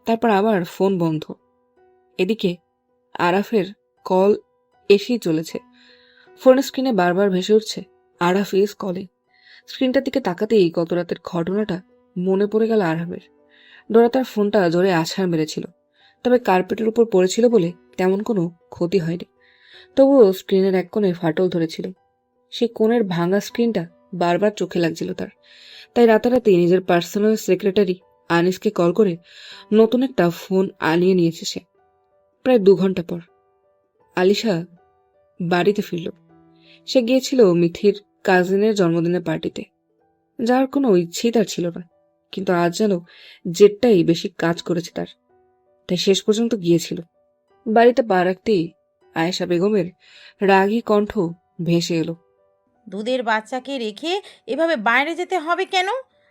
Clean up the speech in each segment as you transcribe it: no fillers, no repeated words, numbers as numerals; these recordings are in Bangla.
তারপর আবার ফোন বন্ধ। এদিকে আরাফের কল এসেই চলেছে। ফোনের স্ক্রিনে বারবার ভেসে উঠছে আরাফ ইজ কলিং। স্ক্রিনটার দিকে তাকাতেই গত রাতের ঘটনাটা মনে পড়ে গেল আরাফের। ডোরা তার ফোনটা জোরে আছাড় মেরেছিল, তবে কার্পেটের উপর পড়েছিল বলে তেমন কোনো ক্ষতি হয়নি। তবুও স্ক্রিনের এক কোণে ফাটল ধরেছিল। সেই কোণের ভাঙা স্ক্রিনটা বারবার চোখে লাগছিল তার। তাই রাতারাতি নিজের পার্সোনাল সেক্রেটারি আনিসকে কল করে নতুন একটা ফোন আনিয়ে নিয়েছে সে। প্রায় 2 ঘন্টা পর আলিশা বাড়িতে ফিরল। সে গিয়েছিল মিথির কাজিনের জন্মদিনের পার্টিতে। যাওয়ার কোনো ইচ্ছেই তার ছিল না, কিন্তু আজ যেন জেদটাই বেশি কাজ করেছে তার, তাই শেষ পর্যন্ত গিয়েছিল। বাড়িতে পা রাখতেই আয়েশা বেগমের রাগী কণ্ঠ ভেসে এলো। দুধের বাচ্চাকে রেখে এভাবে বাইরে যেতে হবে কেন?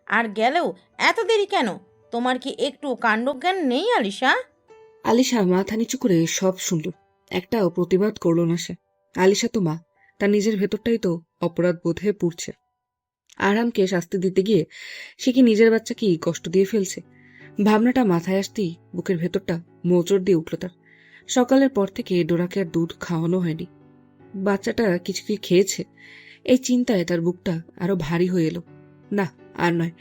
আর গেলেও এত দেরি কেন? তোমার কি একটু কাণ্ডজ্ঞান নেই আলিশা? আলিশা মাথা নিচু করে সব শুনল, একটাও প্রতিবাদ করল না সে। আলিশা তো মা, তার নিজের ভেতরটাই তো অপরাধ বোধে পুড়ছে। আরামকে শাস্তি দিতে গিয়ে সে কি নিজের বাচ্চাকেই কষ্ট দিয়ে ফেলছে? ভাবনাটা মাথায় আসতেই বুকের ভেতরটা মোচড় দিয়ে উঠল তার। সকালের পর থেকে ডোরাকে আর দুধ খাওয়ানো হয়নি। বাচ্চাটা কিছু কি খেয়েছে? এই চিন্তায় তার বুকটা আরো ভারী হয়ে এলো। না, আর নয়,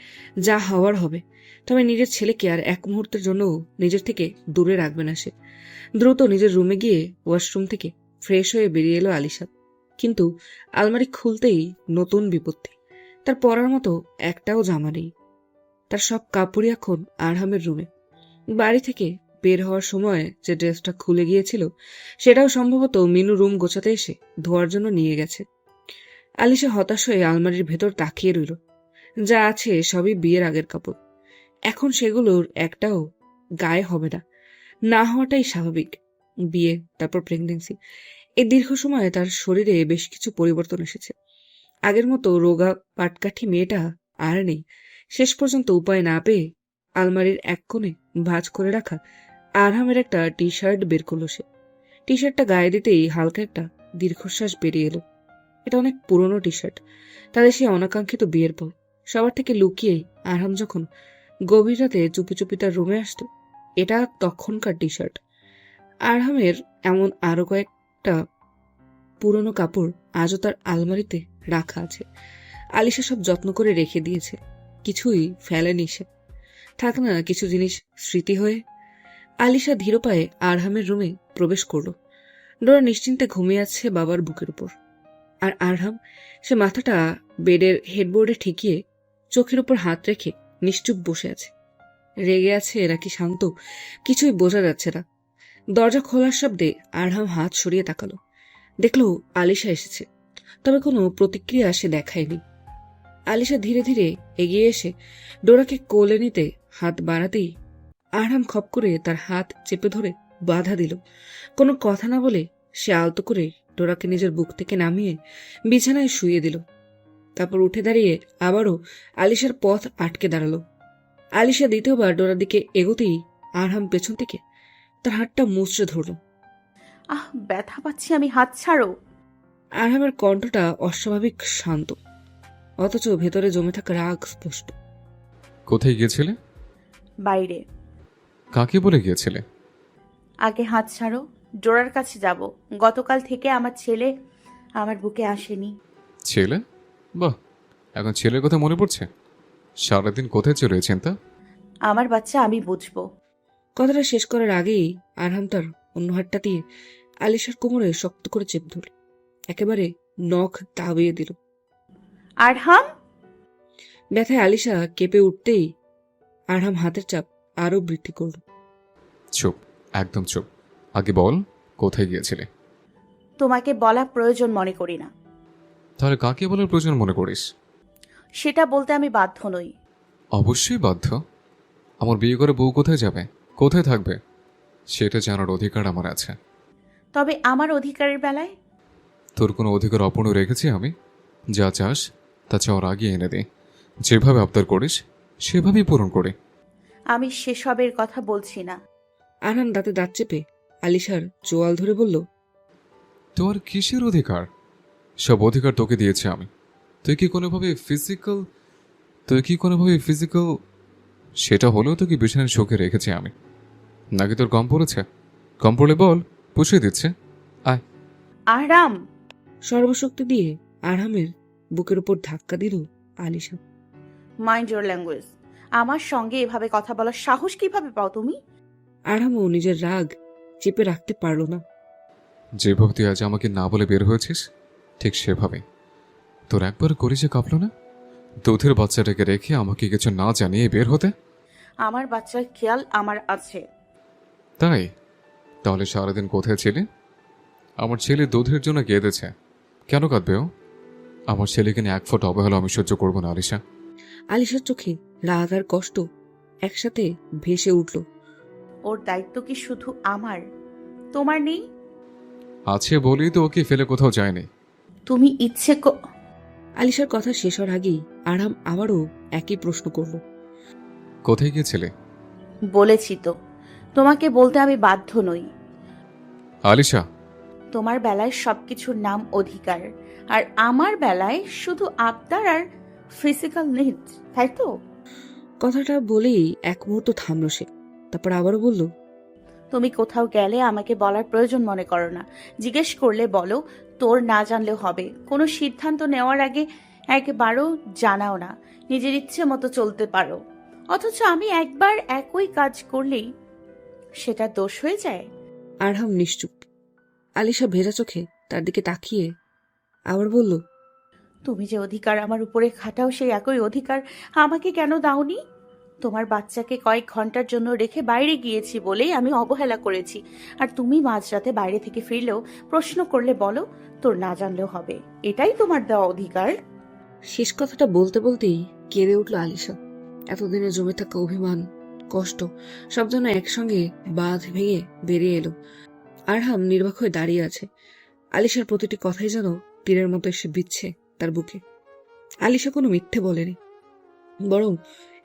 যা হওয়ার হবে। তবে নিজের ছেলেকে আর এক মুহূর্তের জন্য নিজের থেকে দূরে রাখবে না সে। দ্রুত নিজের রুমে গিয়ে ওয়াশরুম থেকে ফ্রেশ হয়ে বেরিয়ে এলো আলিশা। কিন্তু আলমারি খুলতেই নতুন বিপত্তি। তার পরার মতো একটাও জামা নেই। তার সব কাপড়ই এখন আরহামের রুমে। বাড়ি থেকে বের হওয়ার সময় যে ড্রেসটা খুলে গিয়েছিল সেটাও সম্ভবত মিনু রুম গোছাতে এসে ধোয়ার জন্য নিয়ে গেছে। আলিশা হতাশ হয়ে আলমারির ভেতর তাকিয়ে রইল। যা আছে সবই বিয়ের আগের কাপড়। এখন সেগুলোর একটাও গায়ে হবে না। না হওয়াটাই স্বাভাবিক। বিয়ে, তারপর প্রেগন্যান্সি, এই দীর্ঘ সময়ে তার শরীরে বেশ কিছু পরিবর্তন এসেছে। আগের মতো রোগা পাটকাঠি মেয়েটা আর নেই। শেষ পর্যন্ত উপায় না পেয়ে আলমারির এক কোণে ভাঁজ করে রাখা আরহামের একটা টি শার্ট বের করলো সে। টি শার্টটা গায়ে দিতেই হালকা একটা দীর্ঘশ্বাস বেরিয়ে এলো। এটা অনেক পুরনো টি শার্ট, তাদের সেই অনাকাঙ্ক্ষিত বিয়ের পর সবার থেকে লুকিয়ে আরহাম যখন গভীর রাতে চুপি চুপি তার রুমে আসতো, এটা তখনকার টি শার্ট। আরহামের এমন আরো কয়েকটা পুরনো কাপড় আজও তার আলমারিতে রাখা আছে। আলিশা সব যত্ন করে রেখে দিয়েছে, কিছুই ফেলেনি সে। থাক না কিছু জিনিস স্মৃতি হয়ে। আলিশা ধীর পায়ে আরহামের রুমে প্রবেশ করল। ডোরা নিশ্চিন্তে ঘুমিয়ে আছে বাবার বুকের উপর। আর আরহাম, সে মাথাটা বেডের হেডবোর্ডে ঠেকিয়ে চোখের উপর হাত রেখে নিশ্চুপ বসে আছে। রেগে আছে নাকি শান্ত কিছুই বোঝা যাচ্ছে না। দরজা খোলার শব্দে আরহাম হাত সরিয়ে তাকালো। দেখলো আলিশা এসেছে, তবে কোনো প্রতিক্রিয়া সে দেখায়নি। আলিশা ধীরে ধীরে এগিয়ে এসে ডোরাকে কোলে নিতে হাত বাড়াতেই আরহাম খপ করে তার হাত চেপে ধরে বাধা দিল। কোনো কথা না বলে সে আলতো করে ডোরাকে নিজের বুক থেকে নামিয়ে বিছানায় শুইয়ে দিল। তারপর উঠে দাঁড়িয়ে আবারও আলিশার পথ আটকে দাঁড়ালো। আলিশা দ্বিতীয়বার ডোরার দিকে এগোতেই আরহাম পেছন থেকে তার হাতটা মুচড়ে ধরল। ব্যথা পাচ্ছি আমি, হাত ছাড়ো। আরহামের কণ্ঠটা অস্বাভাবিক শান্ত, অথচ ভেতরে জমে থাকা রাগ স্পষ্ট। কোথায় গিয়েছিলে? বাইরে। কাকে বলে গিয়েছিলে? আগে হাত ছাড়ো, ডোরার কাছে যাব। গতকাল থেকে আমার ছেলে আমার বুকে আসেনি। ছেলে? বাহ, এখন ছেলের কথা মনে পড়ছে? সারাদিন কোথায় চলে চিন্তা? আমার বাচ্চা আমি বুঝবো। কথাটা শেষ করার আগেই আরহাম তার অন্য হাতটা দিয়ে আলিশার কোমরে শক্ত করে চেপে ধরল, একেবারে নখ দাবিয়ে দিল। আরহাম! ব্যথায় আলিশা কেঁপে উঠতেই আরহাম হাতের চাপ আরো বৃদ্ধি করল। চুপ, একদম চুপ। আগে বল, কোথায় গিয়েছিলে? তোমাকে বলা প্রয়োজন মনে করি না। তাহলে কাকে বলার প্রয়োজন মনে করিস? সেটা বলতে আমি বাধ্য নই। অবশ্যই বাধ্য। আমার বিয়ে করে বউ কোথায় যাবে, কোথায় থাকবে, সেটা জানার অধিকার আমার আছে। তবে আমার অধিকারের বেলায়? তোর কোনো অধিকার অপূর্ণ রেখেছি আমি? যা চাস তা চাওয়ার আগে এনে দে। যেভাবে আবদার করিস সেভাবেই পূরণ করে। আমি সেসবের কথা বলছি না। আরহাম দাঁতে দাঁত চেপে আলিশার চোয়াল ধরে বলল, তোর কিসের অধিকার? সব অধিকার তোকে দিয়েছি আমি। তুই কি কোনোভাবে ফিজিক্যাল সেটা হলেও তোকে বিছানার চোখে রেখেছি আমি। নাকি তোর কম পড়েছে? কম পড়লে বল, পুষিয়ে দিচ্ছে। আয়। আরাম, সর্বশক্তি দিয়ে আরহামের বুকের উপর ধাক্কা দিল আলিশা। Mind your language. আমার সঙ্গে এভাবে কথা বলার সাহস কিভাবে পাও তুমি? আরহামও নিজের রাগ চেপে রাখতে পারল না। যেভাবে তুই আজ আমাকে না বলে বের হয়েছিস, ঠিক সেভাবে তোর একবার কলিজা কাঁপলো না? দুধের বাচ্চাটাকে রেখে আমাকে কিছু না জানিয়ে বের হতে? আমার বাচ্চার খেয়াল আমার আছে। তাই? তাহলে সারাদিন কোথায় ছিলি? আমার ছেলে দুধের জন্য কেঁদেছে। কেন কাঁদবে ও? আমার ছেলেকে নিয়ে এক ফোঁটা অবহেলা আমি সহ্য করবো না আলিশা। আলিশার চোখে রাগ আর কষ্ট একসাথে ভেসে উঠল। ওর দায়িত্ব কি শুধু আমার, তোমার নেই? আছে বলেই তো ওকে ফেলে কোথাও যায়নি। তুমি ইচ্ছে আলিশার কথা শেষ হওয়ার আগেই আরহাম আবারও একই প্রশ্ন করল। কোথায় গিয়েছিলে? বলেছি তো, তোমাকে বলতে আমি বাধ্য নই। আলিশা। তোমার বেলায় সবকিছুর নাম অধিকার, আর আমার বেলায় শুধু আবদার আর ফিজিক্যাল নিডস, তাই তো? কথাটা বলেই এক মুহূর্ত থামল সে, তারপর আবারও বলল, তুমি কোথাও গেলে আমাকে বলার প্রয়োজন মনে করো না। জিজ্ঞেস করলে বলো, তোর না জানলেও হবে। কোনো সিদ্ধান্ত নেওয়ার আগে একবারও জানাও না, নিজের ইচ্ছে মতো চলতে পারো। অথচ আমি একবার একই কাজ করলেই সেটা দোষ হয়ে যায়। আরহাম নিশ্চুপ। আলিশা ভেজা চোখে তার দিকে তাকিয়ে আবার বলল, তুমি যে অধিকার আমার উপরে খাটাও, সেই একই অধিকার আমাকে কেন দাওনি? তোমার বাচ্চাকে কয়েক ঘন্টার জন্য রেখে বাইরে গিয়েছি বলেই আমি অবহেলা করেছি, আর তুমি মাঝরাতে বাইরে থেকে ফিরলেও প্রশ্ন করলে বলো, তোর না জানলেও হবে। এটাই তোমার দেওয়া অধিকার? শেষ কথাটা বলতে বলতেই কেঁদে উঠল আলিশা। এতদিনে জমে থাকা অভিমান, কষ্ট সব যেন একসঙ্গে বাঁধ ভেঙে বেরিয়ে এলো। আরহাম নির্বাক হয়ে দাঁড়িয়ে আছে। আলিশার প্রতিটি কথাই যেন তীরের মতো এসে বিচ্ছে তার বুকে। আলিশা কোনো মিথ্যে বলেনি, বরং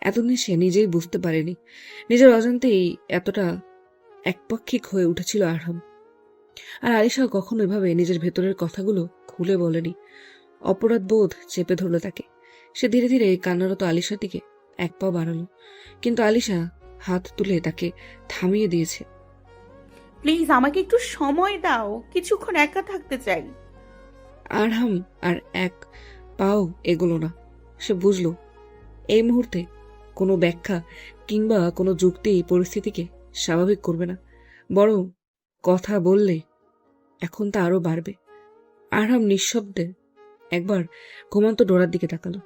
এতদিন সে নিজেই বুঝতে পারেনি নিজের অজান্তেই এতটা একপাক্ষিক হয়ে উঠেছিল আরহাম। আর আলিশা কখনো এভাবে নিজের ভেতরের কথাগুলো খুলে বলেনি। অপরাধ বোধ চেপে ধরল তাকে। সে ধীরে ধীরে কান্নারত আলিশার দিকে এক পা বাড়ালো, কিন্তু আলিশা হাত তুলে তাকে থামিয়ে দিয়েছে। প্লিজ আমাকে একটু সময় দাও, কিছুক্ষণ একা থাকতে চাই। আরহাম আর এক পাও এগোলো না। সে বুঝল এই মুহূর্তে কোনো ব্যাখ্যা কিংবা কোনো যুক্তি পরিস্থিতিকে স্বাভাবিক করবে না, বরং কথা বললে এখন তা আরো বাড়বে। আরহাম নিঃশব্দে একবার ঘুমন্ত ডোরার দিকে তাকালো,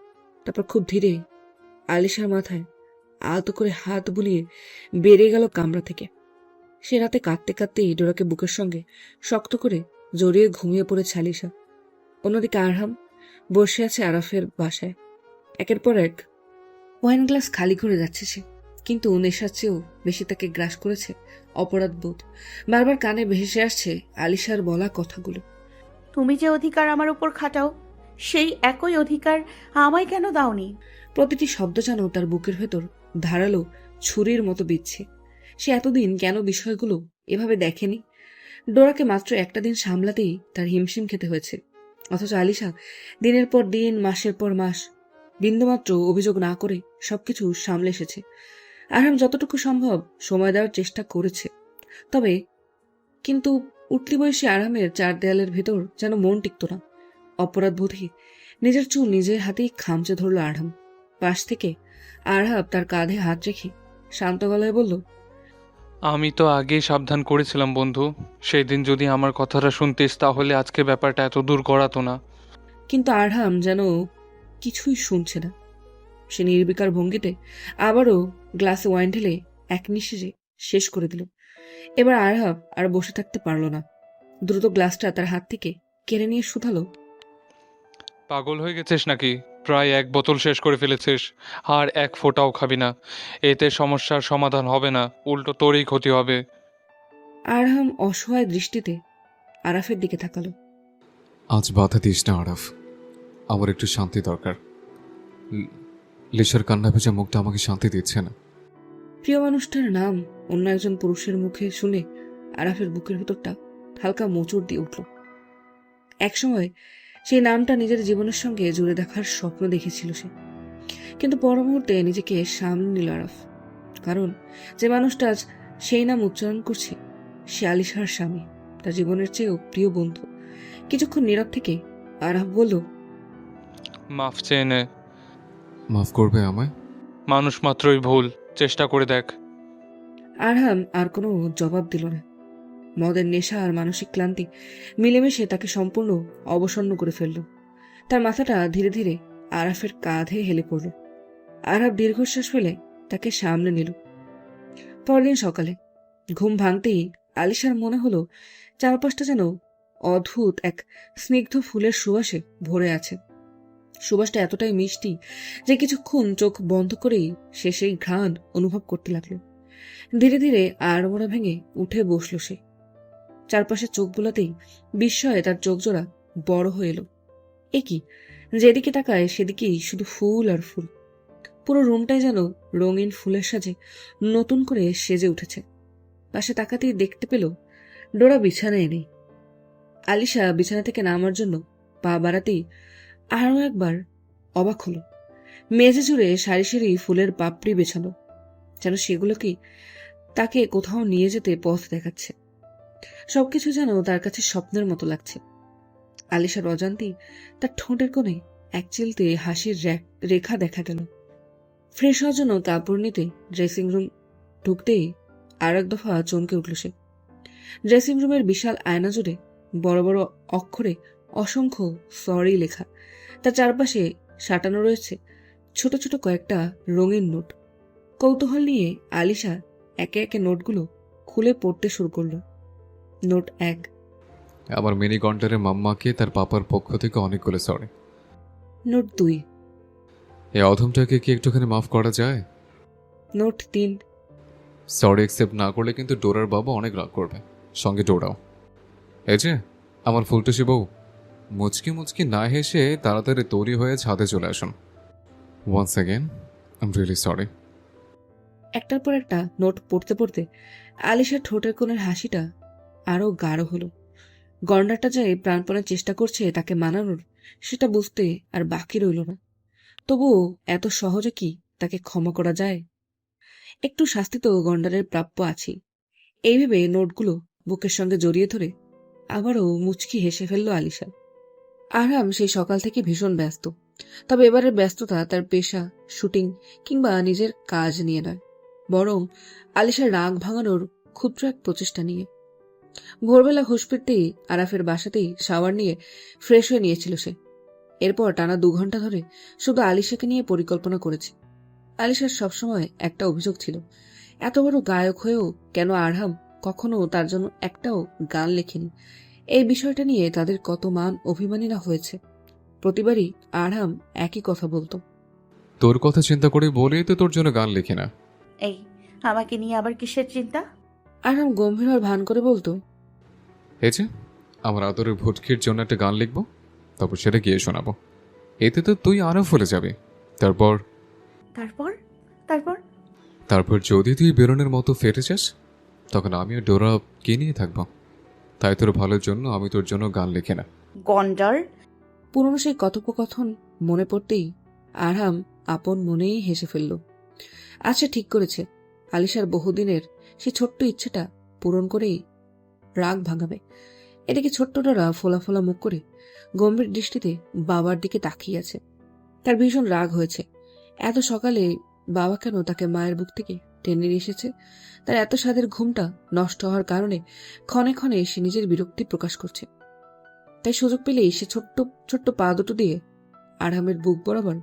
তারপর খুব ধীরে আলিশার মাথায় আলতো করে হাত বুলিয়ে বেরিয়ে গেল কামরা থেকে। সে রাতে কাঁদতে কাঁদতেই ডোরাকে বুকের সঙ্গে শক্ত করে জড়িয়ে ঘুমিয়ে পড়েছে আলিশা। অন্যদিকে আরহাম বসে আছে আরাফের বাসায়। একের পর এক ওয়াইন গ্লাস খালি করে যাচ্ছে সে, কিন্তু নেশার চেয়েও বেশি তাকে গ্রাস করেছে অপরাধ বোধ। বারবার কানে ভেসে আসছে আলিশার বলা কথাগুলো। তুমি যে অধিকার আমার উপর খাটাও, সেই একই অধিকার আমায় কেন দাওনি? প্রতিটি শব্দ যেন তার বুকের ভেতর ধারালো ছুরির মতো বিচ্ছে। সে এতদিন কেন বিষয়গুলো এভাবে দেখেনি? ডোরাকে মাত্র একটা দিন সামলাতেই তার হিমশিম খেতে হয়েছে, অথচ আলিশা দিনের পর দিন, মাসের পর মাস বিন্দুমাত্র অভিযোগ না করে সবকিছু সামলে এসেছে। আরহাম যতটুকু সম্ভব সময় দেওয়ার চেষ্টা করেছে, তবে কিন্তু উঠতি বয়সী আরহামের চার দেয়ালের ভেতর যেন মন টিকত না। অপরাধ বোধে নিজের চুল নিজের হাতেই খামচে ধরল আরহাম। পাশ থেকে আরহাব তার কাঁধে হাত রেখে শান্ত গলায় বলল, আমি তো আগেই সাবধান করেছিলাম বন্ধু। সেই দিন যদি আমার কথাটা শুনতিস তাহলে আজকে ব্যাপারটা এত দূর গড়াতো না। কিন্তু আরহাম যেন কিছুই শুনছে না। সে নির্বিকার ভঙ্গিতে আবারও গ্লাসে ওয়াইন ঢেলে এক নিঃশ্বাসে শেষ করে দিল। এবার আরহাব আর বসে থাকতে পারল না। দ্রুত গ্লাসটা তার হাত থেকে কেড়ে নিয়ে শুধালো, পাগল হয়ে গেছিস নাকি? প্রায় এক বোতল শেষ করে ফেলেছিস, আর এক ফোঁটাও খাবি না। এতে সমস্যার সমাধান হবে না, উল্টো তোরই ক্ষতি হবে। আরহাম অসহায় দৃষ্টিতে আরাফের দিকে তাকালো। আজ বাধা দিস না আরাফ, আমার একটু শান্তি দরকার। লিসার কান্না ভেজা মুখটা আমাকে শান্তি দিচ্ছে না। প্রিয় মানুষটার নাম অন্য একজন পুরুষের মুখে শুনে আরাফের বুকের ভেতরটা হালকা মোচড় দিয়ে উঠল। একসময় সেই নামটা নিজের জীবনের সঙ্গে জুড়ে দেখার স্বপ্ন দেখেছিল সে, কিন্তু পর মুহূর্তে নিজেকে সামনে নিল আরাফ। কারণ যে মানুষটা আজ সেই নাম উচ্চারণ করছে সে আলিশার স্বামী, তার জীবনের চেয়েও প্রিয় বন্ধু। কিছুক্ষণ নীরব থেকে আরাফ বলল, মাফ চেয়ে নে। মাফ করবে আমায়? মানুষ মাত্রই ভুল, চেষ্টা করে দেখ। আরহাম আর কোনো জবাব দিল না। মদের নেশা আর মানসিক ক্লান্তি মিলেমিশে তাকে সম্পূর্ণ অবসন্ন করে ফেলল। তার মাথাটা ধীরে ধীরে আরাফের কাঁধে হেলে পড়ল। আরাফ দীর্ঘশ্বাস ফেলে তাকে সামনে নিল। পরদিন সকালে ঘুম ভাঙতেই আলিশার মনে হলো চারপাশটা যেন অদ্ভুত এক স্নিগ্ধ ফুলের সুবাসে ভরে আছে। সুবাসটা এতটাই মিষ্টি যে কিছুক্ষণ চোখ বন্ধ করেই সে সেই ঘ্রাণ অনুভব করতে লাগলো। ধীরে ধীরে আড়মোড়া ভেঙে উঠে বসল সে। চারপাশে চোখ বোলাতেই বিস্ময়ে তার চোখ জোড়া বড় হয়ে এলো। এ কি, যেদিকে তাকায় সেদিকেই শুধু ফুল আর ফুল। পুরো রুমটাই যেন রঙিন ফুলের সাজে নতুন করে সেজে উঠেছে। পাশে তাকাতেই দেখতে পেল ডোরা বিছানায় নেই। আলিশা বিছানা থেকে নামার জন্য পা বাড়াতেই আরও একবার অবাক হলো। মেঝে জুড়ে সারি সারি ফুলের পাপড়ি বেছানো, যেন সেগুলোকেই তাকে কোথাও নিয়ে যেতে পথ দেখাচ্ছে। সবকিছু যেন তার কাছে স্বপ্নের মতো লাগছে। আলিশার অজান্তেই তার ঠোঁটের কোণে এক চিলতে হাসির রেখা দেখা গেল। ফ্রেশ হওয়ার জন্য কাপড় নিতে ড্রেসিং রুম ঢুকতেই আর এক দফা চমকে উঠল সে। ড্রেসিং রুমের বিশাল আয়না জুড়ে বড় বড় অক্ষরে অসংখ্য সরি লেখা। তার চারপাশে সাঁটানো রয়েছে ছোট ছোট কয়েকটা রঙিন নোট। কৌতূহল নিয়ে আলিশা একে একে নোটগুলো খুলে পড়তে শুরু করল। নোট 1। আমার মিনি কন্টারের মাম্মাকে তার পাপার পক্ষ থেকে অনেকগুলো সরি। নোট 2। এই অধমটাকে কি একটুখানি মাফ করা যায়? নোট 3। সরি অ্যাকসেপ্ট না করলে কিন্তু ডোরার বাবা অনেক রাগ করবে, সঙ্গে ডোরাও। এই যে আমার ফুলটুসি বউ, মুচকি মুচকি না হেসে তাড়াতাড়ি তৈরি হয়ে ছাদে চলে আসুন। Once again I am really sorry. একটার পর একটা নোট পড়তে পড়তে আলিশার ঠোঁটের কোণের হাসিটা আরো গাঢ় হলো। গন্ডারটা যে প্রাণপণে চেষ্টা করছে তাকে মানানোর, সেটা বুঝতে আর বাকি রইল না। তবুও এত সহজে কি তাকে ক্ষমা করা যায়? একটু শাস্তি তো গন্ডারের প্রাপ্য আছেই। এই ভেবে নোটগুলো বুকের সঙ্গে জড়িয়ে ধরে আবারও মুচকি হেসে ফেলল আলিশা। আরাম সেই সকাল থেকে ভীষণ ব্যস্ত। তবে এবারের ব্যস্ততা তার পেশা, শুটিং কিংবা নিজের কাজ নিয়ে নয়, বরং আলিশার রাগ ভাঙানোর ক্ষুদ্র এক প্রচেষ্টা নিয়ে। ভোরবেলা হুঁশ ফিরতেই আরাফের বাসাতেই শাওয়ার নিয়ে ফ্রেশ হয়ে নিয়েছিল সে। এরপর টানা 2 ঘন্টা ধরে শুধু আলিশাকে নিয়ে পরিকল্পনা করেছে। আলিশার সবসময় একটা অভিযোগ ছিল, এত বড় গায়ক হয়েও কেন আরহাম কখনো তার জন্য একটাও গান লেখেনি। এই বিষয়টা নিয়ে তাদের কত মান অভিমানী না হয়েছে। প্রতিবারই আরহাম একই কথা বলতো, তোর কথা চিন্তা করে বলেই তো তোর জন্য গান লিখি না। এই, আমাকে নিয়ে আবার কিসের চিন্তা? আরহাম গম্ভীর হওয়ার ভান করে বলতো, এই যে আমার আদরের ভুটকির জন্য একটা গান লিখবো, তারপর সেটা গিয়ে শোনাবো। এতে তো তুই আরো ফুলে যাবি। তারপর তারপর তারপর তারপর যদি তুই বেরোনের মতো ফেটে যাস, তখন আমি আর ডোরা কে নিয়ে থাকবো। তাই তোর ভালোর জন্য আমি তোর জন্য গান লিখি না। গন্ডার! পুরনো সেই কথোপকথন মনে পড়তেই আরহাম আপন মনেই হেসে ফেলল। আজ সে ঠিক করেছে আলিশার বহুদিনের সেই ছোট্ট ইচ্ছেটা পূরণ করেই রাগ ভাঙাবে। এদিকে ছোট্ট ডোরা ফোলা ফোলা মুখ করে গম্ভীর দৃষ্টিতে বাবার দিকে তাকিয়ে আছে। তার ভীষণ রাগ হয়েছে। এত সকালে বাবা কেন তাকে মায়ের বুক থেকে টেনে নিয়ে এসেছে? তার এত স্বাদের ঘুমটা নষ্ট হওয়ার কারণে ক্ষণে ক্ষণে সে নিজের বিরক্তি প্রকাশ করছে। তাই সুযোগ পেলেই সে ছোট্ট ছোট্ট পা দুটো দিয়ে আরহামের বুক বরাবর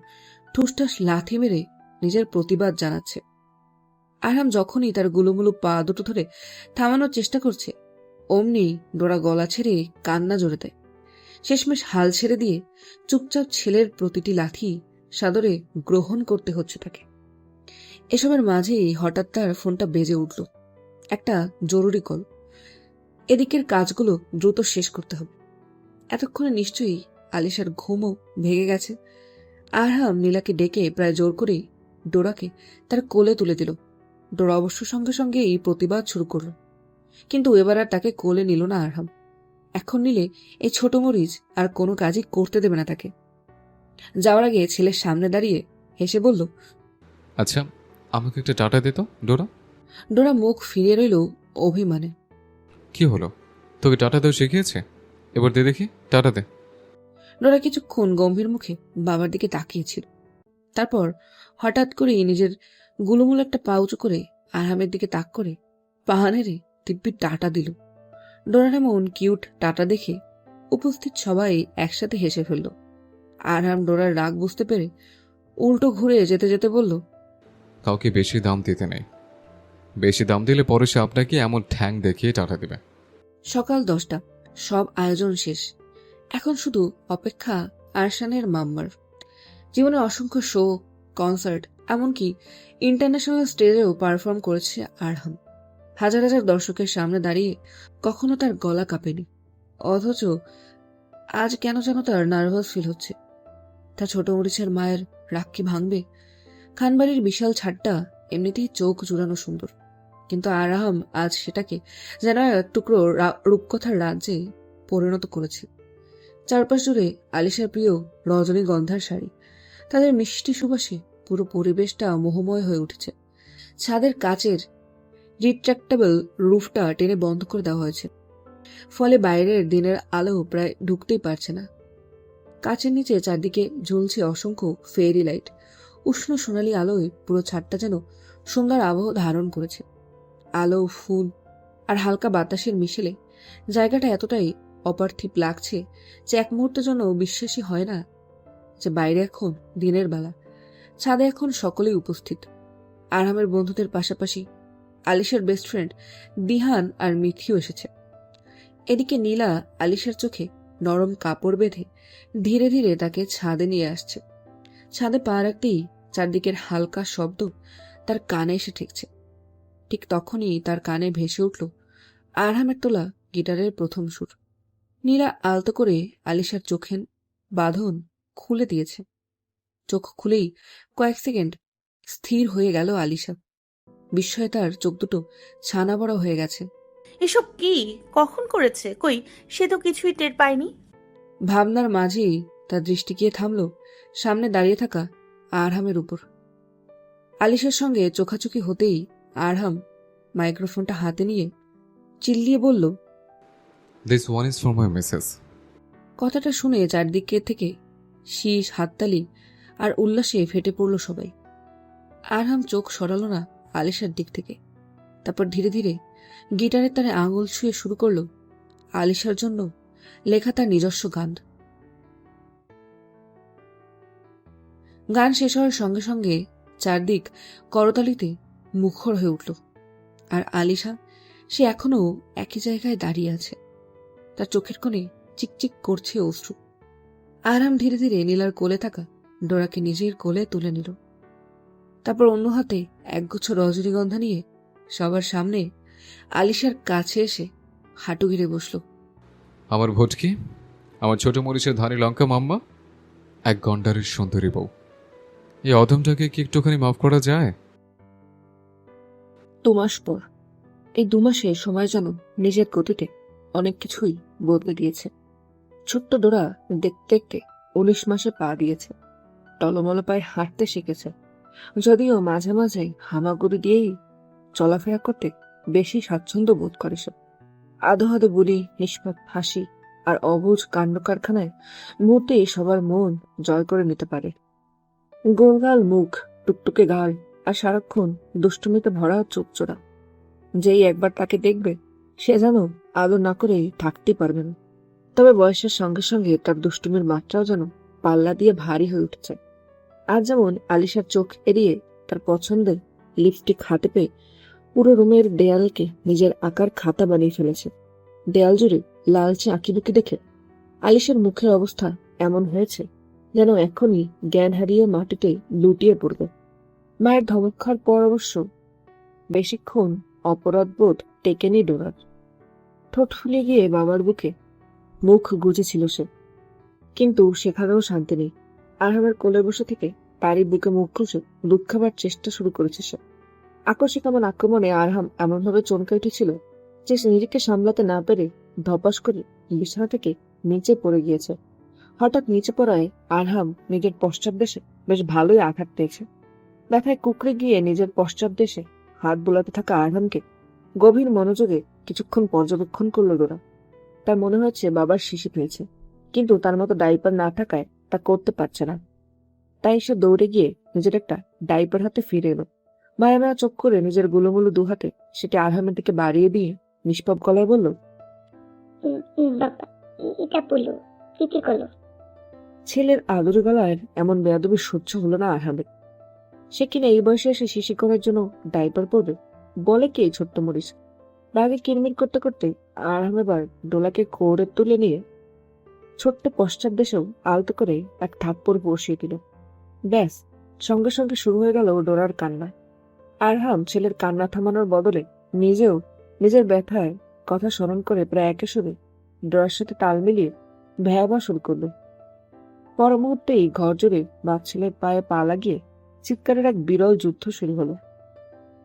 ঠুসঠাস লাথি মেরে নিজের প্রতিবাদ জানাচ্ছে। আরহাম যখনই তার গুলুমুলু পা দুটো ধরে থামানোর চেষ্টা করছে, অমনি ডোরা গলা ছেড়ে কান্না জোরে দেয়। শেষমেশ হাল ছেড়ে দিয়ে চুপচাপ ছেলের প্রতিটি লাথি সাদরে গ্রহণ করতে হচ্ছে তাকে। এসবের মাঝেই হঠাৎ তার ফোনটা বেজে উঠল। একটা জরুরি কল। এদিকের কাজগুলো দ্রুত শেষ করতে হবে। এতক্ষণে নিশ্চয়ই আলিশার ঘুমও ভেঙে গেছে। আরহাম নীলাকে ডেকে প্রায় জোর করেই ডোরাকে তার কোলে তুলে দিল। ডোরা অবশ্য সঙ্গে সঙ্গে এই প্রতিবাদ শুরু করল, কিন্তু এবার আর তাকে কোলে নিল না আরহাম। এখন নিলে এই ছোট মরিচ আর কোনো কাজই করতে দেবে না তাকে। যাওয়ার আগে ছেলের সামনে দাঁড়িয়ে হেসে বলল, আচ্ছা, আমাকে একটা টাটা দে তো ডোরা। ডোরা মুখ ফিরিয়ে রইল অভিমানে। কি হলো, তোকে টাটা দেও শিখিয়েছে? এবার দে দেখি, টাটা দে। ডোরা কিছুক্ষণ গম্ভীর মুখে বাবার দিকে তাকিয়েছিল। তারপর হঠাৎ করেই নিজের গুলুমুল একটা পা উঁচু করে আরহামের দিকে তাক করে পাহানেরে দিব্যি টাটা দিল। ডোরার এমন কিউট টাটা দেখে উপস্থিত সবাই একসাথে হেসে ফেলল। আরহাম ডোরার রাগ বুঝতে পেরে উল্টো ঘুরে যেতে যেতে বলল, কাউকে বেশি দাম দিতে নেই। বেশি দাম দিলে পরে সে আপনাকে এমন ঠ্যাং দেখিয়ে টাটা দেবে। সকাল 10টা, সব আয়োজন শেষ। এখন শুধু অপেক্ষা আরশানের মাম্মার। জীবনে অসংখ্য শো, কনসার্ট, এমনকি ইন্টারন্যাশনাল স্টেজেও পারফর্ম করেছে আরহাম। হাজার হাজার দর্শকের সামনে দাঁড়িয়ে কখনো তার গলা কাঁপেনি। অথচ আজ কেন যেন তার নার্ভাস ফিল হচ্ছে। তার ছোট মরিচের মায়ের রাগ কি ভাঙবে? খানবাড়ির বিশাল ছাদটা এমনিতেই চোখ জুড়ানো সুন্দর, কিন্তু আরহাম আজ সেটাকে যেন এক টুকরো রূপকথার রাজ্যে পরিণত করেছে। চারপাশ জুড়ে আলিশার প্রিয় রজনীগন্ধার শাড়ি, তাদের মিষ্টি সুবাসে পুরো পরিবেশটা মোহময় হয়ে উঠেছে। ছাদের কাচের রিট্রাক্টেবল রুফটা টেনে বন্ধ করে দেওয়া হয়েছে, ফলে বাইরের দিনের আলো প্রায় ঢুকতেই পারছে না। কাচের নিচে চারদিকে ঝুলছে অসংখ্য ফেয়ারি লাইট। উষ্ণ সোনালী আলোয় পুরো ছাদটা যেন সুন্দর আবহ ধারণ করেছে। আলো, ফুল আর হালকা বাতাসের মিশেলে জায়গাটা এতটাই অপার্থিব লাগছে যে এক মুহূর্তের জন্য বিশ্বাসই হয় না যে বাইরে এখন দিনের বেলা, ছাদে এখন সকলেই উপস্থিত। আরহামের বন্ধুদের পাশাপাশি আলিশার বেস্ট ফ্রেন্ড দিহান আর মিথিও এসেছে। এদিকে নীলা আলিশার চোখে নরম কাপড় বেঁধে ধীরে ধীরে তাকে ছাদে নিয়ে আসছে। ছাদে পা রাখতেই চারদিকের হালকা শব্দ তার কানে এসে ঠেকছে। ঠিক তখনই তার কানে ভেসে উঠল আরহামের তোলা গিটারের প্রথম সুর। নীলা আলতো করে আলিশার চোখের বাঁধন খুলে দিয়েছে। চোখ খুলেই কয়েক সেকেন্ড স্থির হয়ে গেল আলিশা। বিস্ময়ে তার চোখ দুটো ছানা বড় হয়ে গেছে। এসব কি? কখন করেছে? কই, সে তো কিছুই টের পায়নি। ভাবনার মাঝেই তার দৃষ্টি গিয়ে থামল সামনে দাঁড়িয়ে থাকা আরহামের উপর। আলিশার সঙ্গে চোখাচোখি হতেই আরহাম মাইক্রোফোনটা হাতে নিয়ে চিল্লিয়ে বলল, this one is for my Mrs. কথাটা শুনে চারদিকে থেকে শীষ, হাততালি আর উল্লাসে ফেটে পড়ল সবাই। আরহাম চোখ সরাল না আলিশার দিক থেকে। তারপর ধীরে ধীরে গিটারের তারে আঙুল ছুঁয়ে শুরু করল আলিশার জন্য লেখা তার নিজস্ব গান। গান শেষ হওয়ার সঙ্গে সঙ্গে চারদিক করতালিতে মুখর হয়ে উঠল। আর আলিশা, সে এখনো একই জায়গায় দাঁড়িয়ে আছে। তার চোখের কোণে চিকচিক করছে অশ্রু। আরহাম ধীরে ধীরে নীলার কোলে থাকা ডোরাকে নিজের কোলে তুলে নিল। তারপর অন্য হাতে একগুচ্ছ রজনীগন্ধা নিয়ে সবার সামনে আলিশার কাছে এসে হাঁটু ঘিরে বসল। আমার ভোটকি, আমার ছোট মরিচের ধানি লঙ্কা মাম্মা, এক গন্ডারের সুন্দরী বউ, এই অধমটাকে কি একটুখানি মাফ করা যায়? 2 মাস পর, এই 2 মাসে সময় যেন নিজের গতিতে অনেক কিছুই বদলে দিয়েছে। ছোট্ট ডোরা দেখতে দেখতে 19 মাসে পা দিয়েছে। টলমল পায়ে হাঁটতে শিখেছে, যদিও মাঝে মাঝে হামাগুড়ি দিয়েই চলাফেরা করতে বেশি স্বাচ্ছন্দ্য বোধ করে সে। আধো আধো বুলি, নিষ্পাপ হাসি আর অবুঝ কাণ্ড কারখানায় মুহূর্তেই সবার মন জয় করে নিতে পারে। গোলগাল মুখ, টুকটুকে গাল আর সারাক্ষণ দুষ্টুমিতে ভরা চোখচোরা। যেই একবার তাকে দেখবে সে যেন আদর না করেই থাকতে পারবে না। তবে বয়সের সঙ্গে সঙ্গে তার দুষ্টুমির মাত্রাও যেন পাল্লা দিয়ে ভারী হয়ে উঠেছে। আজ যেমন আলিশার চোখ এড়িয়ে তার পছন্দের লিপস্টিক হাতে পেয়ে পুরো রুমের দেয়ালকে নিজের আঁকার খাতা বানিয়ে ফেলেছে। দেয়াল জুড়ে লালচে আঁকিবুকি দেখে আলিশার মুখের অবস্থা এমন হয়েছে যেন এখনই জ্ঞান হারিয়ে মাটিতে লুটিয়ে পড়বে। মায়ের ধমক খাওয়ার পর অবশ্য বেশিক্ষণ অপরাধবোধ টেকেনি ডোরার। ঠোঁট ফুলে গিয়ে বাবার বুকে মুখ গুজেছিল সে, কিন্তু সেখানেও শান্তি নেই। আরহামের কোলে বসে থেকে তারই বুকে মুখ গুজে দুধ খাবার চেষ্টা শুরু করেছে সে। আকস্মিক এমন আক্রমণে আরহাম এমনভাবে চমকে উঠেছিল যে সে নিজেকে সামলাতে না পেরে ধপাস করে বিছানা থেকে নিচে পড়ে গিয়েছে। হঠাৎ নিচে পড়ায় আরহাম নিজের পশ্চাৎ দেশে বেশ ভালোই আঘাত পেয়েছে। ব্যথায় কুকড়ে গিয়ে নিজের পশ্চাৎ দেশে হাত বোলাতে থাকা আরহামকে গভীর মনোযোগে কিছুক্ষণ পর্যবেক্ষণ করলো ডোরা। তার মনে হচ্ছে বাবার শিশি পেয়েছে, কিন্তু তার মতো ডাইপার না থাকায় তা করতে পারছে না। তাই সে দৌড়ে গিয়ে নিজের একটা ডাইপার হাতে ফিরে এলো। মায়া মায়া চোখ করে নিজের গুলোমুলো দু হাতে সেটি আরহামের দিকে বাড়িয়ে দিয়ে নিষ্পাপ গলায় বলল, বাবা, এটা বলো, কি করলো? ছেলের আদরে গলায় এমন বেয়াদবি সহ্য হলো না আরহামের। সে কিনা এই বয়সে এসে শিশি করার জন্য ডাইপার পরবে, বলে কি এই ছোট্ট মরিচ। রাগে কিরমির করতে করতে আরহাম এবার ডোলাকে কোড়ে তুলে নিয়ে ছোট্ট পশ্চাৎ দেশেও আলতো করে এক থাপ্পড় বসিয়ে দিল। ব্যাস, সঙ্গে সঙ্গে শুরু হয়ে গেল ডোরার কান্না। আরহাম ছেলের কান্না থামানোর বদলে নিজেও নিজের ব্যথায় কথা স্মরণ করে প্রায় একে সুরে ডোরার সাথে তাল মিলিয়ে ভয়াবা শুরু করল। পর মুহূর্তেই ঘর জুড়ে বাপ ছেলের পায়ে পা লাগিয়ে চিৎকারের এক বিরল যুদ্ধ শুরু হলো।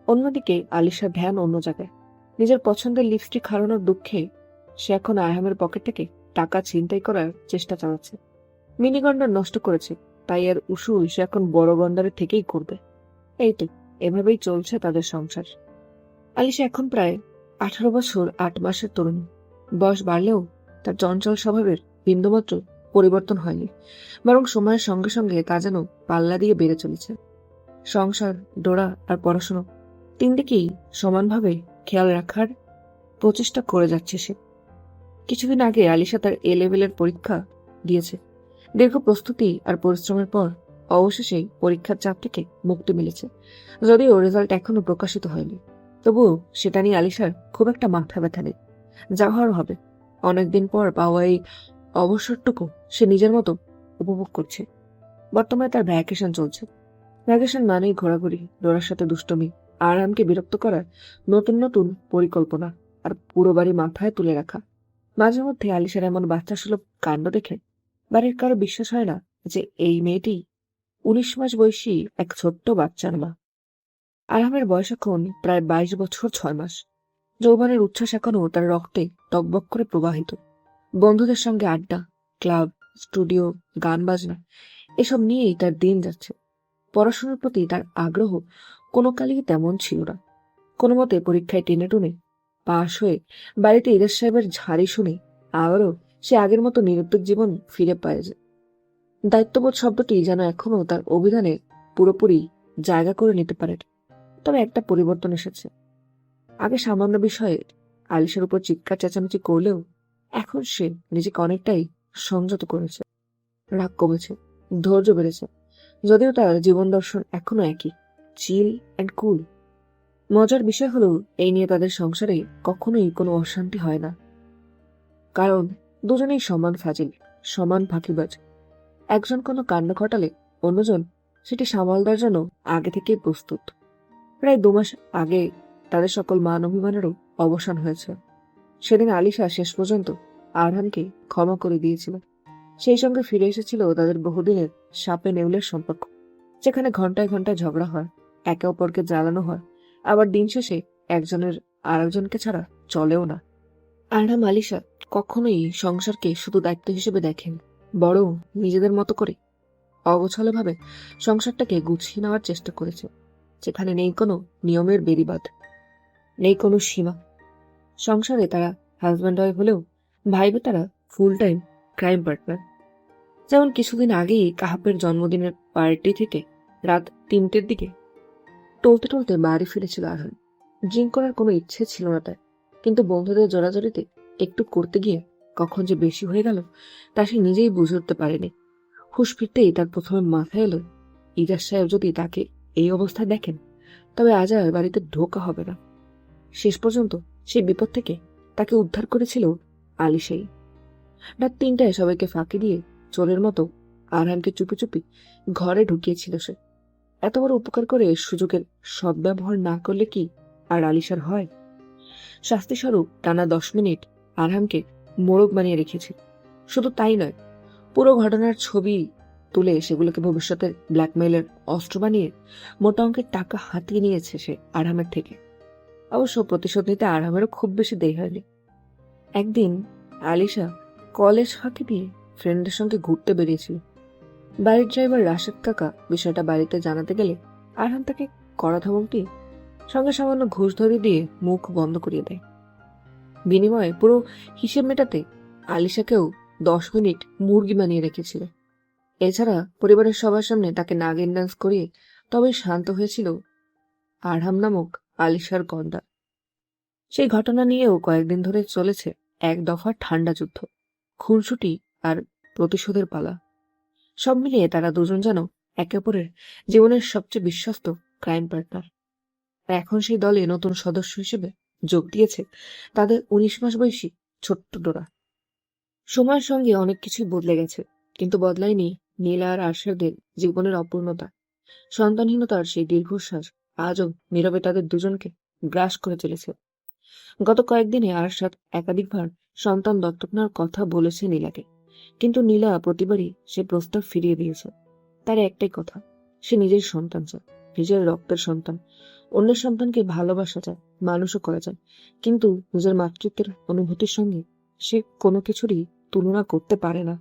অন্যদিকে আলিশার ধ্যান অন্য জায়গায়। নিজের পছন্দের লিপস্টিক হারানোর দুঃখে সে এখন আরহামের পকেট থেকে টাকা ছিনতাই করার চেষ্টা চালাচ্ছে। মিনি গন্ডার নষ্ট করেছে, তাই আর উসুল সে এখন বড় গন্ডারের থেকেই করবে। এই তো, এভাবেই চলছে তাদের সংসার। আলিশা এখন প্রায় 18 বছর 8 মাসের তরুণী। বয়স বাড়লেও তার চঞ্চল স্বভাবের বিন্দুমাত্র পরিবর্তন হয়নি, বরং সময়ের সঙ্গে সঙ্গে তা যেন পাল্লা দিয়ে বেড়ে চলেছে। সংসার, ডোরা আর পড়াশোনা, তিন দিকেই সমানভাবে খেয়াল রাখার প্রচেষ্টা করে যাচ্ছে সে। কিছুদিন আগে আলিশা তার এ লেভেলের পরীক্ষা দিয়েছে। দীর্ঘ প্রস্তুতি আর পরিশ্রমের পর অবশেষে পরীক্ষার চাপ থেকে মুক্তি মিলেছে। যদিও রেজাল্ট এখনো প্রকাশিত হয়নি, তবুও সেটা নিয়ে আলিশার খুব একটা মাথা ব্যথা নেই। যা হওয়ার হবে। অনেকদিন পর পাওয়া এই অবসরটুকু সে নিজের মতো উপভোগ করছে। বর্তমানে তার ভ্যাকেশন চলছে। ভ্যাকেশন মানেই ঘোরাঘুরি, ডোরার সাথে দুষ্টমি, আরামকে বিরক্ত করার নতুন নতুন পরিকল্পনা আর পুরো বাড়ি মাথায় তুলে রাখা। মাঝে মধ্যে আলিশার এমন বাচ্চা সুলভ কাণ্ড দেখে বাড়ির কারো বিশ্বাস হয় না যে এই মেয়েটি 19 মাস বয়সী এক ছোট্ট বাচ্চার মা। আরামের বয়স এখন প্রায় 22 বছর 6 মাস। যৌবনের উচ্ছ্বাস এখনো তার রক্তে টকবক করে প্রবাহিত। বন্ধুদের সঙ্গে আড্ডা, ক্লাব, স্টুডিও, গান বাজনা, এসব নিয়েই তার দিন যাচ্ছে। পড়াশোনার প্রতি তার আগ্রহ কোনো কালেই তেমন ছিল না। কোনো মতে পরীক্ষায় টেনে টুনে পাশ হয়ে বাড়িতে ইরাজ সাহেবের ঝাড়ি শুনে আবারও সে আগের মতো নিরুদ্যোগ জীবন ফিরে পায়। দায়িত্ববোধ শব্দটি যেন এখনো তার অভিধানে পুরোপুরি জায়গা করে নিতে পারে। তবে একটা পরিবর্তন এসেছে। আগে সামান্য বিষয়ে আলিশার উপর চিৎকার চেঁচামেচি করলেও এখন সে নিজেকে অনেকটাই সংযত করেছে। রাগ কমেছে, ধৈর্য বেড়েছে। যদিও তার জীবন দর্শন এখনো একই, চিল অ্যান্ড কুল। মজার বিষয় হলো এই নিয়ে তাদের সংসারে কখনোই কোনো অশান্তি হয় না, কারণ দুজনেই সমান ফাজিল, সমান ফাঁকিবাজ। একজন কোনো কাণ্ড ঘটালে অন্যজন সেটি সামাল দেওয়ার জন্য আগে থেকেই প্রস্তুত। প্রায় 2 মাস আগে তাদের সকল মান অভিমানেরও অবসান হয়েছে। সেদিন আলিশা শেষ পর্যন্ত আরহামকে ক্ষমা করে দিয়েছিল। সেই সঙ্গে ফিরে এসেছিল তাদের বহুদিনের সাপে নেউলের সম্পর্ক, যেখানে ঘন্টায় ঘন্টায় ঝগড়া হয়, একে অপরকে জ্বালানো হয়, আবার দিন শেষে একজনের আরেকজনকে ছাড়া চলেও না। আরহাম আলিশা কখনোই সংসারকে শুধু দায়িত্ব হিসেবে দেখেন, বরং নিজেদের মতো করে অগোছালোভাবে সংসারটাকে গুছিয়ে নেওয়ার চেষ্টা করেছে, যেখানে নেই কোনো নিয়মের বেড়িবাঁধ, নেই কোনো সীমা। সংসারে তারা হাজব্যান্ড ওয়াইফ হলেও ভাইবে তারা ফুল টাইম ক্রাইম পার্টনার। যেমন কিছুদিন আগেই কাহাপের জন্মদিনের পার্টি থেকে রাত 3টের দিকে টলতে টলতে বাড়ি ফিরেছিল আরহাম। ড্রিঙ্ক করার কোনো ইচ্ছে ছিল না তার, কিন্তু বন্ধুদের জোরাজোরিতে একটু করতে গিয়ে কখন যে বেশি হয়ে গেল তা সে নিজেই বুঝে উঠতে পারেনি। হুঁশ ফিরতেই তার প্রথমে মাথায় এলো, ইরাজ সাহেব যদি তাকে এই অবস্থায় দেখেন তবে আজ আর বাড়িতে ঢোকা হবে না। শেষ পর্যন্ত সেই বিপদ থেকে তাকে উদ্ধার করেছিল আলিশাই। রাত 3টায় সবাইকে ফাঁকি দিয়ে চোরের মতো আরহামকে চুপি চুপি ঘরে ঢুকিয়েছিল সে। এত বড় উপকার করে সুযোগের সদ্ব্যবহার না করলে কি আর আলিশার হয়? শাস্তিস্বরূপ টানা 10 মিনিট আরহামকে মোড়ক বানিয়ে রেখেছে। শুধু তাই নয়, পুরো ঘটনার ছবি তুলে সেগুলোকে ভবিষ্যতের ব্ল্যাকমেইলের অস্ত্র বানিয়ে মোটা অঙ্কের টাকা হাতিয়ে নিয়েছে সে আরহামের থেকে। অবশ্য প্রতিশোধ নিতে আরহামেরও খুব বেশি দেরি হয়নি। একদিন আলিশা কলেজ ফাঁকি দিয়ে ফ্রেন্ডের সঙ্গে ঘুরতে বেরিয়েছিল। বাড়ির ড্রাইভার রাশেদ কাকা বিষয়টা বাড়িতে জানাতে গেলে আরহাম তাকে কড়া ধমক দিয়ে সঙ্গে সামান্য ঘুষ ধরিয়ে দিয়ে মুখ বন্ধ করিয়ে দেয়। বিনিময়ে পুরো হিসেব মেটাতে আলিশাকেও 10 মিনিট মুরগি বানিয়ে রেখেছিল। এছাড়া পরিবারের সবার সামনে তাকে নাগিন ডান্স করিয়ে তবে শান্ত হয়েছিল আরহাম নামক আলিশার গন্ডা। সেই ঘটনা নিয়েও কয়েকদিন ধরে চলেছে এক দফা ঠান্ডা যুদ্ধ, খুনসুটি আর প্রতিশোধের পালা। সব মিলিয়ে তারা দুজন যেন একে অপরের জীবনের সবচেয়ে বিশ্বস্ত ক্রাইম পার্টনার। আর এখন সেই দলে নতুন সদস্য হিসেবে যোগ দিয়েছে তাদের 19 মাস বয়সী ছোট্ট ডোরা। সময়ের সঙ্গে অনেক কিছুই বদলে গেছে, কিন্তু বদলায়নি নীলা আর আরশাদের জীবনের অপূর্ণতা। সন্তানহীনতার সেই দীর্ঘশ্বাস আজও নীরবে তাদের দুজনকে গ্রাস করে চলেছে। গত কয়েকদিনে আরশাদ একাধিকবার সন্তান দত্তক নেওয়ার কথা বলেছে নীলাকে, কিন্তু নীলা প্রতিবারই সে প্রস্তাব ফিরিয়ে দিয়েছে। তার একটাই কথা, সে নিজের সন্তান চায়, নিজের রক্তের সন্তান। অন্যের সন্তানকে ভালোবাসা যায়, মানুষও করা যায়, কিন্তু নিজের মাতৃত্বের অনুভূতির সঙ্গে সে কোনো কিছুরই তুলনা করতে পারে না।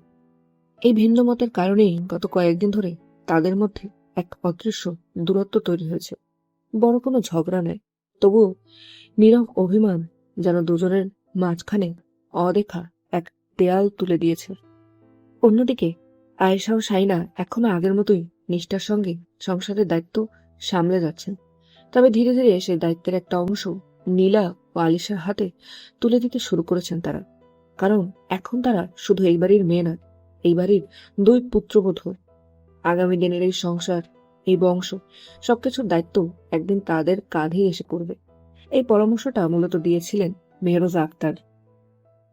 এই ভিন্ন মতের কারণেই গত কয়েকদিন ধরে তাদের মধ্যে এক অদৃশ্য দূরত্ব তৈরি হয়েছে। বড় কোনো ঝগড়া নেই, তবুও নীরব অভিমান যেন দুজনের মাঝখানে অদেখা এক দেয়াল তুলে দিয়েছে। অন্যদিকে আয়েশা ও শাইনা এখনো আগের মতোই নিষ্ঠার সঙ্গে সংসারের দায়িত্ব সামলে যাচ্ছেন। তবে ধীরে ধীরে সেই দায়িত্বের একটা অংশ নীলা ও আলিশার হাতে তুলে দিতে শুরু করেছেন তারা। কারণ এখন তারা শুধু এই বাড়ির মেয়ে নয়, এই বাড়ির 2 পুত্রবধূ। আগামী দিনের এই সংসার, এই বংশ, সবকিছুর দায়িত্ব একদিন তাদের কাঁধেই এসে পড়বে। এই পরামর্শটা মূলত দিয়েছিলেন মেহরোজা আক্তার।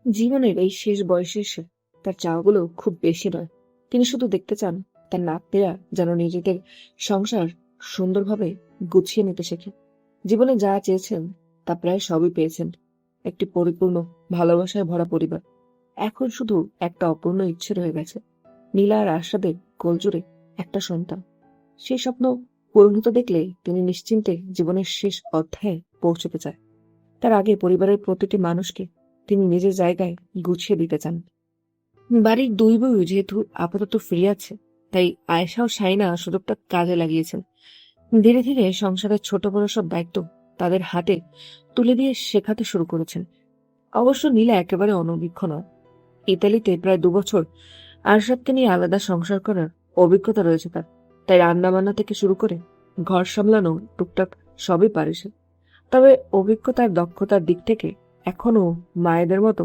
জীবনের এই শেষ বয়সে এসে তার চাওয়াগুলো খুব বেশি নয়। তিনি শুধু দেখতে চান তার নাতনিরা যেন নিজেদের সংসার সুন্দরভাবে গুছিয়ে নিতে শেখে। জীবনে যা চেয়েছেন তা প্রায় সবই পেয়েছেন। একটি পরিপূর্ণ ভালোবাসায় ভরা পরিবার। এখন শুধু একটা অপূর্ণ ইচ্ছে রয়ে গেছে, নীলা আর আশাদের কোলজুড়ে একটা সন্তান। সেই স্বপ্ন পূরণ হতে দেখলে তিনি নিশ্চিন্তে জীবনের শেষ অধ্যায়ে পৌঁছতে চায়। তার আগে পরিবারের প্রতিটি মানুষকে তিনি নিজের জায়গায় গুছিয়ে দিতে চান। বাড়ির 2 বউ যেহেতু আপাতত ফ্রি আছে, তাই আয়েশা ও শাইনা সুযোগটা কাজে লাগিয়েছেন। ধীরে ধীরে সংসারের ছোট বড় সব দায়িত্ব তাদের হাতে তুলে দিয়ে শেখাতে শুরু করেছেন। অবশ্য নীলা একেবারে অনভিজ্ঞ নয়। ইতালিতে প্রায় 2 বছর আরশাদকে নিয়ে আলাদা সংসার করার অভিজ্ঞতা রয়েছে তার, তাই রান্নাবান্না থেকে শুরু করে ঘর সামলানো টুকটাক সবই পারে সে। তবে অভিজ্ঞতার দক্ষতার দিক থেকে এখনো মায়েদের মতো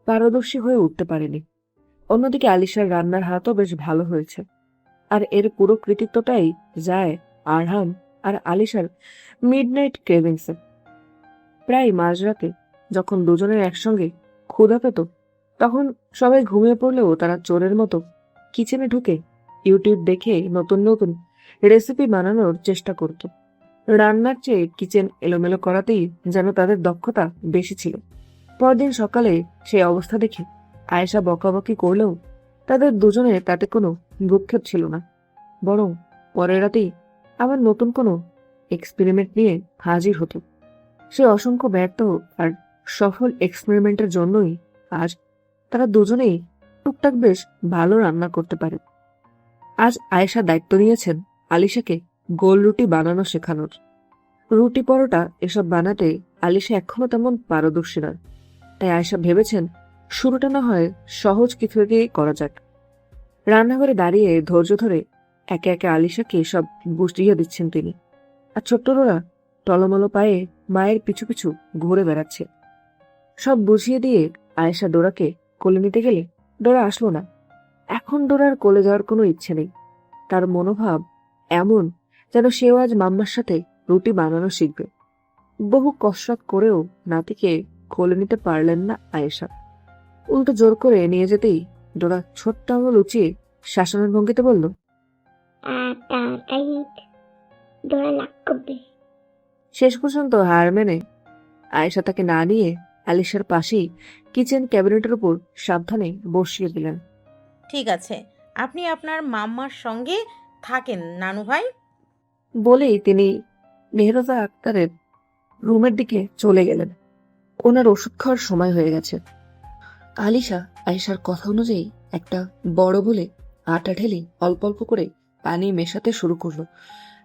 পারদর্শী হয়ে উঠতে পারেনি। অন্যদিকে আলিশার রান্নার হাতও বেশ ভালো হয়েছে, আর এর পুরো কৃতিত্বটাই যায় আরহাম আর আলিশার মিডনাইট ক্রেভিংসে। প্রায় মাঝরাতে যখন দুজনের একসঙ্গে ক্ষুধা পেত, তখন সবাই ঘুমিয়ে পড়লেও তারা চোরের মতো কিচেনে ঢুকে ইউটিউব দেখে নতুন নতুন রেসিপি বানানোর চেষ্টা করত। রান্নার চেয়ে কিচেন এলোমেলো করাতেই যেন তাদের দক্ষতা বেশি ছিল। পরদিন সকালে সেই অবস্থা দেখে আয়েশা বকাবকি করলেও তাদের দুজনের তাতে কোনো ভ্রুক্ষেপ ছিল না, বরং পরের রাতেই আবার নতুন কোনো এক্সপেরিমেন্ট নিয়ে হাজির হতো। সে অসংখ্য ব্যর্থ আর সফল এক্সপেরিমেন্টের জন্যই আজ তারা দুজনেই টুকটাক বেশ ভালো রান্না করতে পারে। আজ আয়েশা দায়িত্ব নিয়েছেন আলিশাকে গোল রুটি বানানো শেখানোর। রুটি পরোটা এসব বানাতে আলিশা এখনো তেমন পারদর্শী নয়, তাই আয়েশা ভেবেছেন শুরুটা না হয় সহজ কিছু দিয়েই করা যাক। রান্নাঘরে দাঁড়িয়ে ধৈর্য ধরে একে একে আলিশাকে সব বুঝিয়ে দিচ্ছেন তিনি। আর ছোট্ট ডোরা টলমলো পায়ে মায়ের পিছু পিছু ঘুরে বেড়াচ্ছে। সব বুঝিয়ে দিয়ে আয়েশা ডোরাকে কোলে নিতে গেলে ডোরা আসলো না। এখন ডোরার কোলে যাওয়ার কোনো ইচ্ছে নেই। তার মনোভাব এমন যেন সেও আজ মাম্মার সাথে রুটি বানানো শিখবে। বহু কসরত করেও নাতিকে কোলে নিতে পারলেন না আয়েশা। উল্টো জোর করে নিয়ে যেতেই ডোরা ছোট্ট আঙুল উঁচিয়ে শাসনের ভঙ্গিতে বলল, ডোরা লাগ করবে। শেষ পর্যন্ত হার মেনে আয়েশা তাকে না নিয়ে আলিশার পাশেই কিচেন ক্যাবিনেটের উপর সাবধানে বসিয়ে দিলেন। ঠিক আছে, আপনি আপনার মাম্মার সঙ্গে থাকেন নানু ভাই। বলেই তিনি মেহরোজা আক্তারের রুমের দিকে চলে গেলেন। ওনার ওষুধ খাওয়ার সময় হয়ে গেছে। আলিশা আয়েশার কথা অনুযায়ী একটা বড় বলে আটা ঢেলে অল্প অল্প করে পানি মেশাতে শুরু করলো,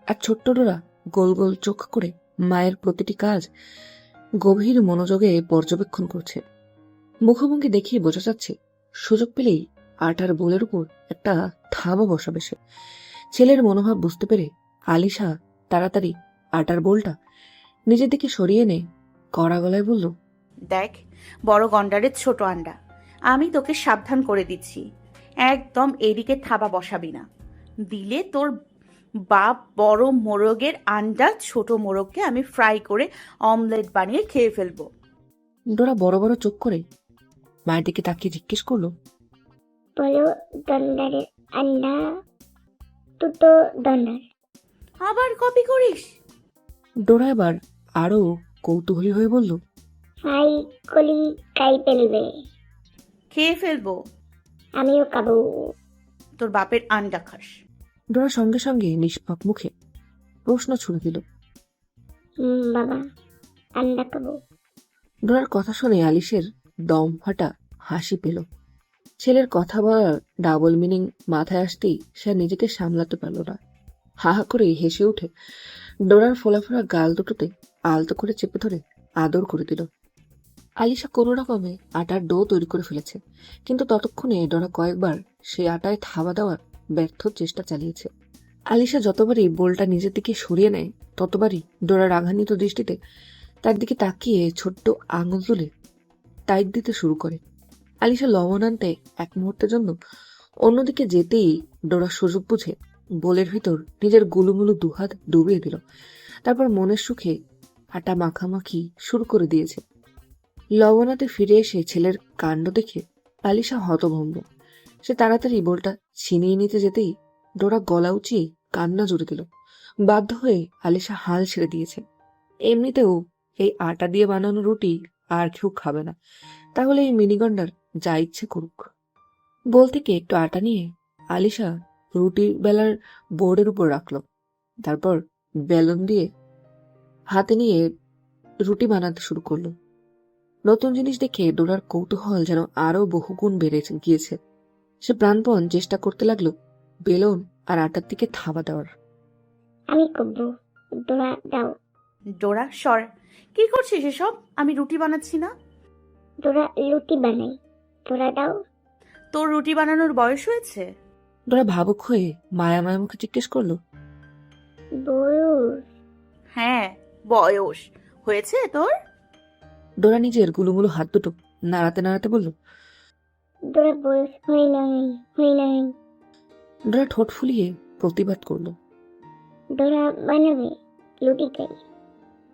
আর ছোট্ট ডোরা গোল গোল চোখ করে মায়ের প্রতিটি কাজ গভীর মনোযোগে পর্যবেক্ষণ করছে। মুখভঙ্গি দেখিয়ে বোঝা যাচ্ছে সুযোগ পেলেই আটার বোলের উপর একটা থাবা বসাবে সে। ছেলের মনোভাব বুঝতে পেরে আলিশা তাড়াতাড়ি আটার বোলটা নিজের দিকে সরিয়ে এনে কড়া গলায় বলল, দেখ, বড় গন্ডারের ছোট আন্ডা, আমি তোকে সাবধান করে দিচ্ছি, একদম এদিকে থাবা বসাবি না। দিলে তোর বাপ বড় মোরগের আন্ডা ছোট মোরগকে আমি ফ্রাই করে অমলেট বানিয়ে খেয়ে ফেলবো। ডোরা বড় বড় চোখ করে মায়ের দিকে তাকিয়ে জিজ্ঞেস করলো, বলো দন্ডারের আন্ডা দুটো দন্ডার। আবার কপি করিস? ডোরা এবার আরো কৌতূহলী হয়ে বলল, ফ্রাই কলি খাই ফেলবে, খেয়ে ফেলবো। আমিও খাবো। তোর বাপের আন্ডা খাস। ডোরা সঙ্গে সঙ্গে নিষ্পাপ মুখে প্রশ্ন ছুড়ে দিল। বাবা, আন্ডা খাবো। ডোরার কথা শুনে আলিশের দম ফাটা হাসি পেল। ছেলের কথা বলার ডাবল মিনিং মাথায় আসতেই সে আর নিজেকে সামলাতে পারল না। হা হা করে হেসে উঠে ডোরার ফোলাফোলা গাল দুটোতে আলতো করে চেপে ধরে আদর করে দিল। আলিশা কোনো রকমে আটার ডো তৈরি করে ফেলেছে, কিন্তু ততক্ষণে ডোরা কয়েকবার সেই আটায় থাবা দেওয়ার ব্যর্থ চেষ্টা চালিয়েছে। আলিশা যতবারই বোলটা নিজের দিকে সরিয়ে নেয়, ততবারই ডোরা রাগান্বিত দৃষ্টিতে তার দিকে তাকিয়ে ছোট্ট আঙুল তুলে টাইট দিতে শুরু করে। আলিশা লবণ আনতে এক মুহূর্তের জন্য অন্যদিকে যেতেই ডোরা সুযোগ বুঝে বোলের ভিতর নিজের গুলুমুলু দুহাত ডুবিয়ে দিল। তারপর মনের সুখে আটা মাখামাখি শুরু করে দিয়েছে। লবণাতে ফিরে এসে ছেলের কাণ্ড দেখে আলিশা হতভম্ব। সে তাড়াতাড়ি বোলটা ছিনিয়ে নিতে যেতেই ডোরা গলা উঁচিয়ে কান্না জুড়ে দিল। বাধ্য হয়ে আলিশা হাল ছেড়ে দিয়েছে। এমনিতেও এই আটা দিয়ে বানানো রুটি আর কেউ খাবে না, তাহলে এই মিনিগন্ডার যা ইচ্ছে করুক। বোল থেকে একটু আটা নিয়ে আলিশা রুটি বেলার বোর্ডের উপর রাখলো। তারপর বেলুন দিয়ে হাতে নিয়ে রুটি বানাতে শুরু করলো। নতুন জিনিস দেখে ডোরার কৌতূহল যেন আরো বহুগুণ বেড়ে গিয়েছে। সে প্রাণপণ চেষ্টা করতে লাগলো বেলুন আর আটার দিকে থাবা দেওয়ার। আমি করবো, তোরা দাও। ডোরা সর, কি করছিস এসব? আমি রুটি বানাচ্ছি না। তোরা রুটি বানাই, তোরা দাও। তোর রুটি বানানোর বয়স হয়েছে? ডোরা ভাবুক হয়ে মায়া মায়া মুখে জিজ্ঞেস করলো, বয়স? হ্যাঁ, বয়স হয়েছে তোর? ডোরা নিজের গুলুমুলু হাত দুটো নাড়াতে নাড়াতে বলল। তোরা বয়স হয় নাই, হয় নাই। ডোরা ঠোঁট ফুলিয়ে প্রতিবাদ করলো। তোরা বানাবে, রুটি খাই।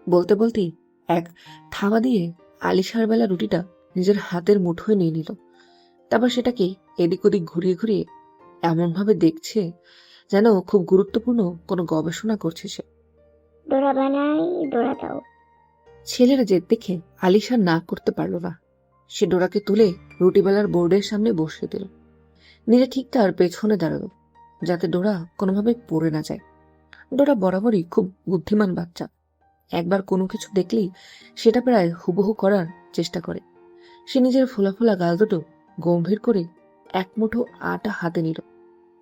বলতে বলতেই এক থাবা দিয়ে আলিশার বেলা রুটিটা নিজের হাতের মুঠোয় নিয়ে নিল। তারপর সেটাকে এদিক ওদিক ঘুরিয়ে ঘুরিয়ে এমনভাবে দেখছে যেন খুব গুরুত্বপূর্ণ কোনো গবেষণা করছে সে। তোরা বানাই, তোরা দাও। ছেলের জেদ দেখে আলিশা না করতে পারল না। সে ডোরাকে তুলে রুটি বেলার বোর্ডের সামনে বসিয়ে দিল। নিজে ঠিক তার পেছনে দাঁড়ালো, যাতে ডোরা কোনোভাবে পড়ে না যায়। ডোরা বরাবরই খুব বুদ্ধিমান বাচ্চা। একবার কোনো কিছু দেখলেই সেটা প্রায় হুবহু করার চেষ্টা করে। সে নিজের ফোলা ফোলা গাল দুটো গম্ভীর করে এক মুঠো আটা হাতে নিল।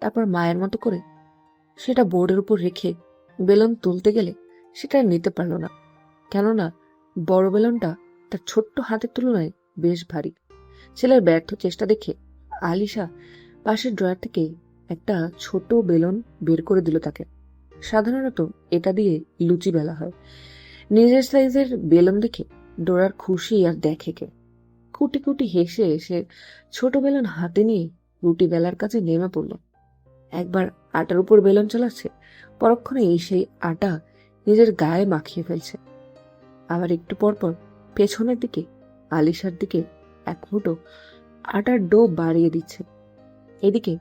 তারপর মায়ের মতো করে সেটা বোর্ডের উপর রেখে বেলুন তুলতে গেলে সেটা আর নিতে পারল না, কেননা বড় বেলুনটা তার ছোট্ট হাতের তুলনায় বেশ ভারী। ছেলের ব্যর্থ চেষ্টা দেখে আলিশা পাশের ড্রয়ার থেকে একটা ছোট বেলুন বের করে দিল তাকে। সাধারণত এটা দিয়ে লুচি বেলা হয়। নিজের সাইজের বেলুন দেখে ডোরার খুশি আর দেখে কে। কুটি কুটি হেসে সে ছোট বেলুন হাতে নিয়ে রুটি বেলার কাছে নেমে পড়ল। একবার আটার উপর বেলুন চালাচ্ছে, পরক্ষণেই সেই আটা নিজের গায়ে মাখিয়ে ফেলছে। আবার একটু পরপর পেছনের দিকে আলিশার দিকে এক মুঠো আটার ডো বাড়িয়ে দিচ্ছে। এদিকে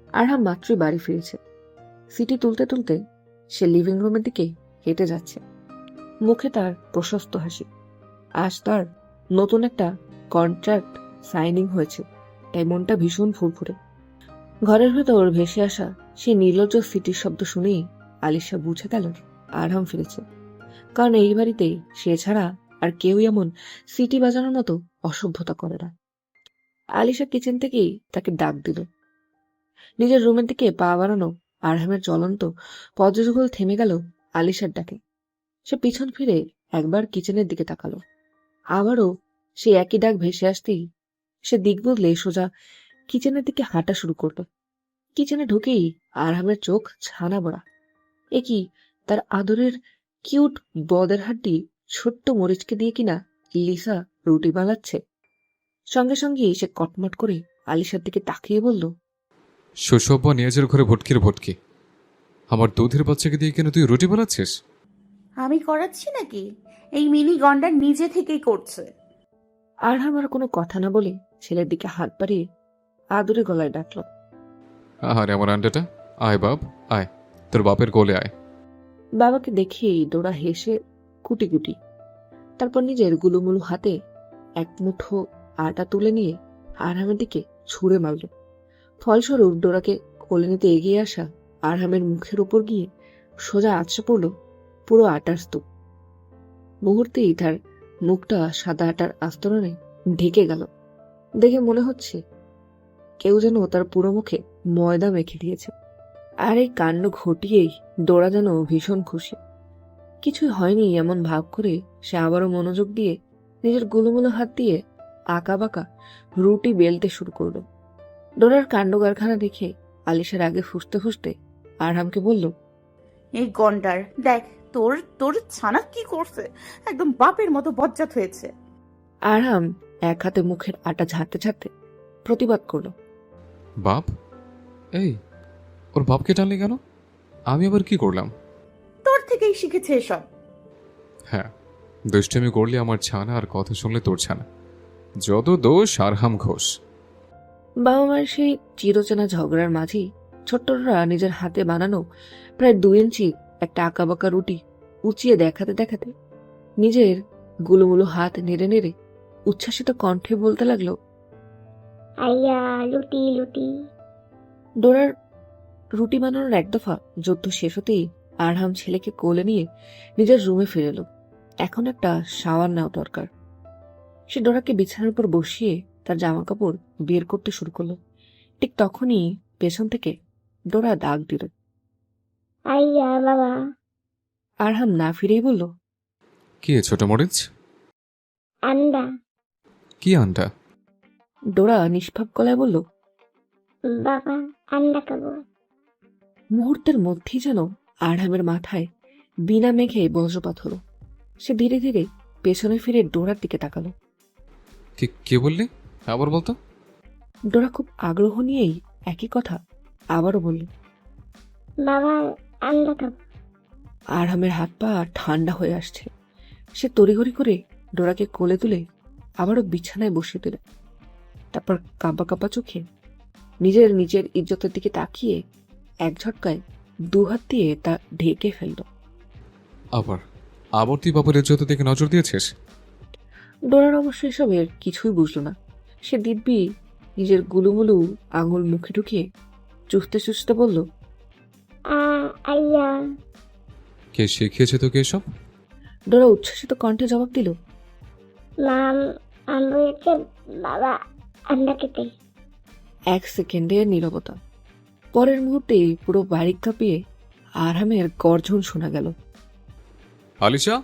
আরহাম মাত্রই বাড়ি ফিরেছে। সিটি তুলতে তুলতে সে লিভিং রুমের দিকে হেঁটে যাচ্ছে। মুখে তার প্রশস্ত হাসি। আজ তার নতুন একটা কন্ট্রাক্ট সাইনিং হয়েছে, তাই মনটা ভীষণ ফুরফুরে। ঘরের ভেতর ভেসে আসা সেই নির্লজ্জ সিটির শব্দ শুনেই আলিশা বুঝে গেল আরহাম ফিরেছে। কারণ এই বাড়িতে সে ছাড়া আর কেউই এমন সিটি বাজানোর মতো অসভ্যতা করে না। আলিশা কিচেন থেকেই তাকে ডাক দিল। নিজের রুমের দিকে পা বাড়ানো আরহামের জ্বলন্ত পদ্মযুগল থেমে গেল আলিশার ডাকে। সে পিছন ফিরে একবার কিচেনের দিকে তাকালো। আবারও সে একই ডাক ভেসে আসতেই সে দিক বদলে সোজা কিচেনের দিকে হাঁটা শুরু করলো। কিচেনে ঢুকেই আরহামের চোখ ছানা বড়া। এ কি, তার আদরের কিউট বদের হাড্ডি ছোট্ট মরিচকে দিয়ে কিনা লিসা রুটি বানাচ্ছে। সঙ্গে সঙ্গে সে কটমট করে আলিশার দিকে তাকিয়ে বলল, সুসভ্য নিজের ঘরে ভটকির ভটকি, আমার দুধের বাচ্চাকে দিয়ে কেন তুই রুটি বানাচ্ছিস? আমি করাচ্ছি নাকি? এই মিনি গন্ডার নিজে থেকেই করছে। আরহাম আর কোনো কথা না বলে ছেলের দিকে হাত বাড়িয়ে আদরে গলায় ডাকল, আরে আমার আন্ডাটা, আয় বাপ আয়, তোর বাপের কোলে আয়। বাবাকে দেখেই ডোরা হেসে কুটি কুটি, তারপর নিজের গুলুমুলু হাতে এক মুঠো আটা তুলে নিয়ে আরহামের দিকে ছুঁড়ে মারল। ফলস্বরূপ ডোরাকে কোলে নিতে এগিয়ে আসা আরহামের মুখের উপর গিয়ে সোজা আছড়ে পড়ল পুরো আটার স্তূপ। মুহূর্তেই তার মুখটা সাদা আটার আস্তরণে ঢেকে গেল। দেখে মনে হচ্ছে কেউ যেন তার পুরো মুখে ময়দা মেখে দিয়েছে। আর এই কাণ্ড ঘটিয়েই ডোরা যেন ভীষণ খুশি। কিছুই হয়নি এমন ভাব করে সে আবারও মনোযোগ দিয়ে নিজের গুলুমুলো হাত দিয়ে আঁকা বাঁকা রুটি বেলতে শুরু করলো। ডোরার কাণ্ড কারখানা দেখে আলিশার আগে ফুসতে ফুসতে আরহামকে বলল, এই গন্ডার দেখ, তোর তোর ছানা কি করছে, একদম বাপের মতো বজ্জাত হয়েছে। আরহাম এক হাতে মুখের আটা ঝাড়তে ঝাড়তে প্রতিবাদ করলো, বাপ? এই, ওর বাপকে টানলি কেন? আমি আবার কি করলাম? তোর থেকেই শিখেছে এসব। হ্যাঁ, দুষ্টামি করলে আমার ছানা, আর কথা শুনলে তোর ছানা। যত দোষ আরহাম ঘোষ। বাবা মায়ের সেই চিরচেনা ঝগড়ার মাঝেই ছোট্টরা নিজের হাতে বানানো প্রায় 2 ইঞ্চি একটা আঁকাবাঁকা রুটি উঁচিয়ে দেখাতে দেখাতে নিজের গুলুমুলু হাত নেড়ে নেড়ে উচ্ছ্বাসিত কণ্ঠে বলতে লাগলো, আইয়া লুটি লুটি। ডোরার রুটি বানানোর এক দফা যুদ্ধ শেষ হতেই আরহাম ছেলেকে কোলে নিয়ে নিজের রুমে ফিরে এলো। এখন একটা শাওয়ার নেওয়া দরকার। সে ডোরাকে বিছানার উপর বসিয়ে তার জামা কাপড় বের করতে শুরু করলো। ঠিক তখনই পেছন থেকে ডোরা ডাক দিল। আইয়া বাবা। আরহাম না ফিরেই বলল, কি ছোট মরিচ? আন্ডা। কি আন্ডা? ডোরা নিষ্পাপ গলায় বলল। বাবা আন্ডা খাবো। মুহূর্তের মধ্যেই যেন আরহামের মাথায় বিনা মেঘে বজ্রপাত হলো। সে ধীরে ধীরে পেছনে ফিরে ডোরার দিকে তাকালো। কি বললি? আবার বলতো। ডোরা খুব আগ্রহ নিয়েই একই কথা আবারও বলল। বাবা আন্ডা খাবো। আরহামের হাত পা ঠান্ডা হয়ে আসছে। সে তড়িঘড়ি করে ডোরাকে কোলে তুলে আবারও বিছানায় বসিয়ে দিল। তারপর কাঁপা কাঁপা চোখে নিজের নিজের ইজ্জতের দিকে তাকিয়ে এক ঝটকায় 2 হাত দিয়ে তা ঢেকে ফেলল। আবার আবার তুই বাবার ইজ্জতের দিকে নজর দিয়েছিস? ডোরার অবশ্য এসবের কিছুই বুঝল না। সে দিব্যি নিজের গুলুমুলু আঙুল মুখে ঢুকিয়ে চুষতে চুষতে বলল, আইয়া। কে শিখিয়েছে তোকে এসব? ডোরা উচ্ছ্বাসিত কণ্ঠে জবাব দিল, মাম আম বলেছে বাবা আন্ডা খেতে। 1 সেকেন্ডের নীরবতা। পরের মুহূর্তেই পুরো বাড়ি কাঁপিয়ে আরহামের গর্জন শোনা গেল। আলিশা,